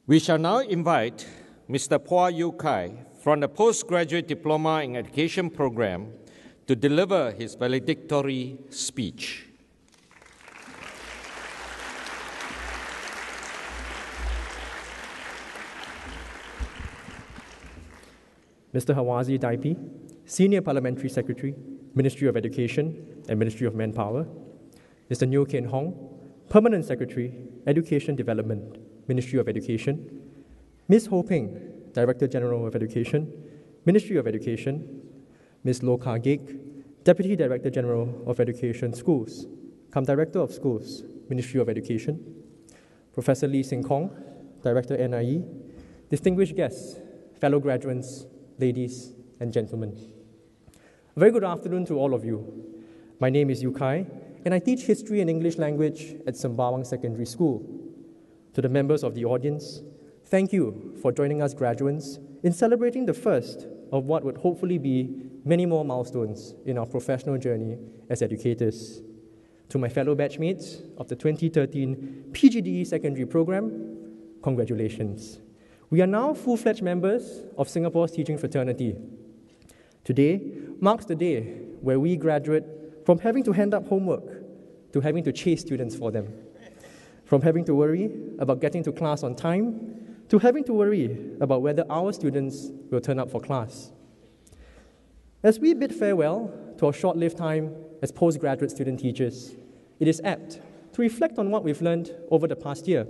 We shall now invite Mr. Puah from the Postgraduate Diploma in Education program to deliver his valedictory speech. Mr. Hawazi Daipi, Senior Parliamentary Secretary, Ministry of Education and Ministry of Manpower. Mr. Neo Ken Hong, Permanent Secretary, Education Development, Ministry of Education. Ms. Ho Ping, Director General of Education, Ministry of Education. Ms. Loh Ka Gek, Deputy Director General of Education, Schools, Director of Schools, Ministry of Education. Professor Lee Sing Kong, Director NIE. Distinguished guests, fellow graduates, ladies and gentlemen. A very good afternoon to all of you. My name is Yu Kai, and I teach history and English language at Sembawang Secondary School. To the members of the audience, thank you for joining us graduates in celebrating the first of what would hopefully be many more milestones in our professional journey as educators. To my fellow batchmates of the 2013 PGDE secondary program, congratulations. We are now full-fledged members of Singapore's teaching fraternity. Today marks the day where we graduate from having to hand up homework to having to chase students for them, from having to worry about getting to class on time to having to worry about whether our students will turn up for class. As we bid farewell to our short-lived time as postgraduate student teachers, it is apt to reflect on what we've learned over the past year.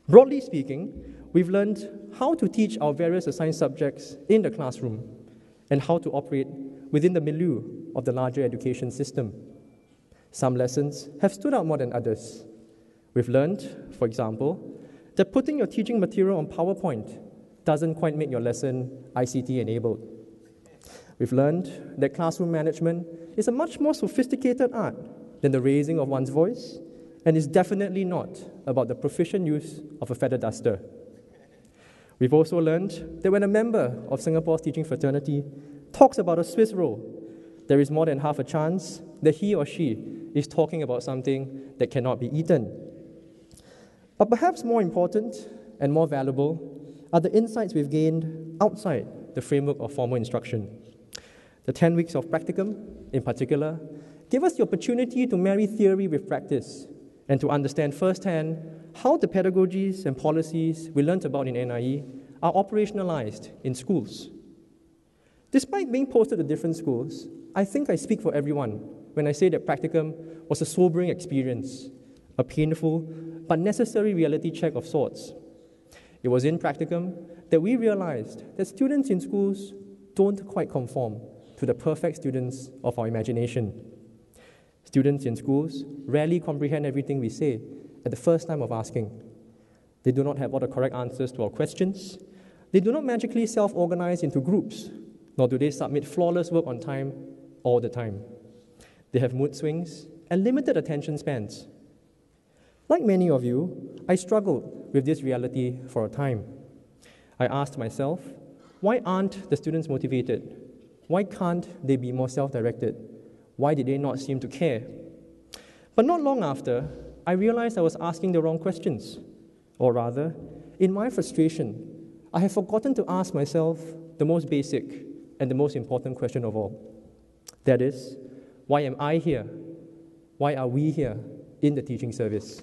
Broadly speaking, we've learned how to teach our various assigned subjects in the classroom and how to operate within the milieu of the larger education system. Some lessons have stood out more than others. We've learned, for example, that putting your teaching material on PowerPoint doesn't quite make your lesson ICT enabled. We've learned that classroom management is a much more sophisticated art than the raising of one's voice, and is definitely not about the proficient use of a feather duster. We've also learned that when a member of Singapore's teaching fraternity talks about a Swiss roll, there is more than half a chance that he or she is talking about something that cannot be eaten. But perhaps more important and more valuable are the insights we've gained outside the framework of formal instruction. The 10 weeks of practicum, in particular, gave us the opportunity to marry theory with practice and to understand firsthand how the pedagogies and policies we learnt about in NIE are operationalized in schools. Despite being posted to different schools, I think I speak for everyone when I say that practicum was a sobering experience, a painful but necessary reality check of sorts. It was in practicum that we realized that students in schools don't quite conform to the perfect students of our imagination. Students in schools rarely comprehend everything we say at the first time of asking. They do not have all the correct answers to our questions. They do not magically self-organize into groups, nor do they submit flawless work on time all the time. They have mood swings and limited attention spans. Like many of you, I struggled with this reality for a time. I asked myself, why aren't the students motivated? Why can't they be more self-directed? Why did they not seem to care? But not long after, I realized I was asking the wrong questions. Or rather, in my frustration, I have forgotten to ask myself the most basic and the most important question of all. That is, why am I here? Why are we here in the teaching service?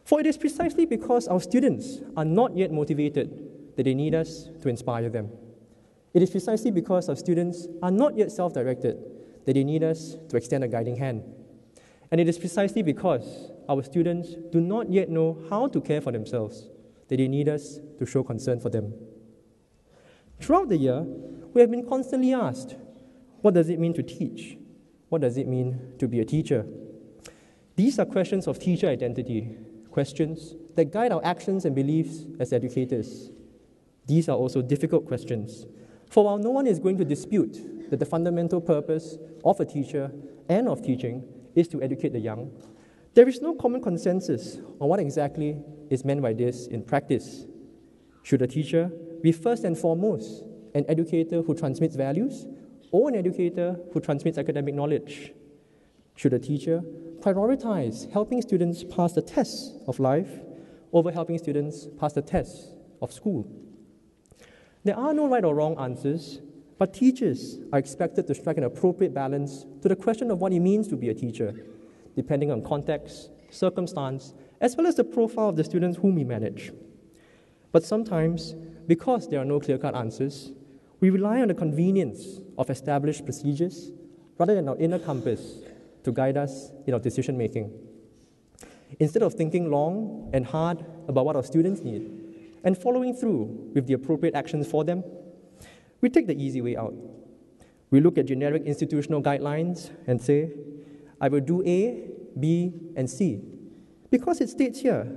For it is precisely because our students are not yet motivated that they need us to inspire them. It is precisely because our students are not yet self-directed that they need us to extend a guiding hand. And it is precisely because our students do not yet know how to care for themselves that they need us to show concern for them. Throughout the year, we have been constantly asked, what does it mean to teach? What does it mean to be a teacher? These are questions of teacher identity, questions that guide our actions and beliefs as educators. These are also difficult questions, for while no one is going to dispute that the fundamental purpose of a teacher and of teaching is to educate the young, there is no common consensus on what exactly is meant by this in practice. Should a teacher be first and foremost an educator who transmits values, or an educator who transmits academic knowledge? Should a teacher prioritize helping students pass the tests of life, over helping students pass the tests of school. There are no right or wrong answers, but teachers are expected to strike an appropriate balance to the question of what it means to be a teacher, depending on context, circumstance, as well as the profile of the students whom we manage. But sometimes, because there are no clear-cut answers, we rely on the convenience of established procedures rather than our inner compass to guide us in our decision-making. Instead of thinking long and hard about what our students need and following through with the appropriate actions for them, we take the easy way out. We look at generic institutional guidelines and say, I will do A, B, and C, because it states here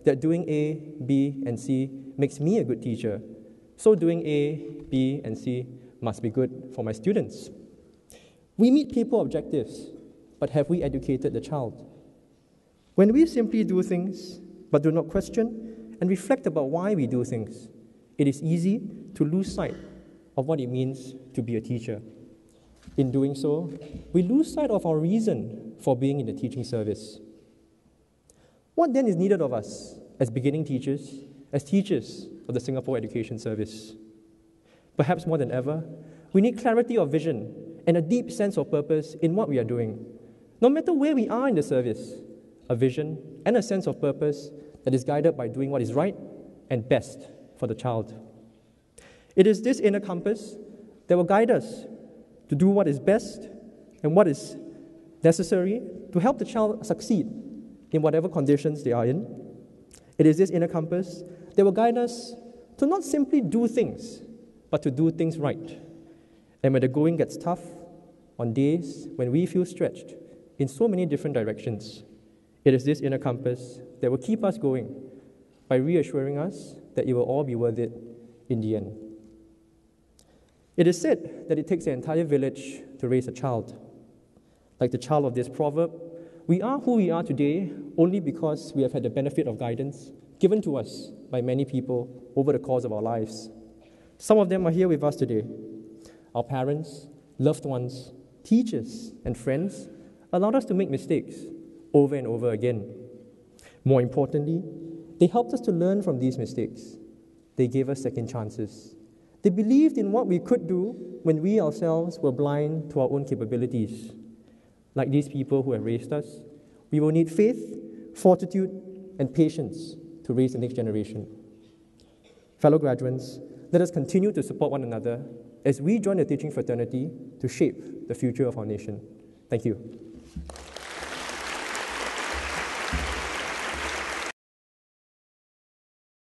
that doing A, B, and C makes me a good teacher, so doing A, B, and C must be good for my students. We meet people objectives, but have we educated the child? When we simply do things, but do not question and reflect about why we do things, it is easy to lose sight of what it means to be a teacher. In doing so, we lose sight of our reason for being in the teaching service. What then is needed of us as beginning teachers, as teachers of the Singapore Education Service? Perhaps more than ever, we need clarity of vision and a deep sense of purpose in what we are doing. No matter where we are in the service, a vision and a sense of purpose that is guided by doing what is right and best for the child. It is this inner compass that will guide us to do what is best and what is necessary to help the child succeed in whatever conditions they are in. It is this inner compass that will guide us to not simply do things, but to do things right. And when the going gets tough, on days when we feel stretched in so many different directions, it is this inner compass that will keep us going by reassuring us that it will all be worth it in the end. It is said that it takes an entire village to raise a child. Like the child of this proverb, we are who we are today only because we have had the benefit of guidance given to us by many people over the course of our lives. Some of them are here with us today. Our parents, loved ones, teachers, and friends allowed us to make mistakes over and over again. More importantly, they helped us to learn from these mistakes. They gave us second chances. They believed in what we could do when we ourselves were blind to our own capabilities. Like these people who have raised us, we will need faith, fortitude, and patience to raise the next generation. Fellow graduates, let us continue to support one another as we join the teaching fraternity to shape the future of our nation. Thank you.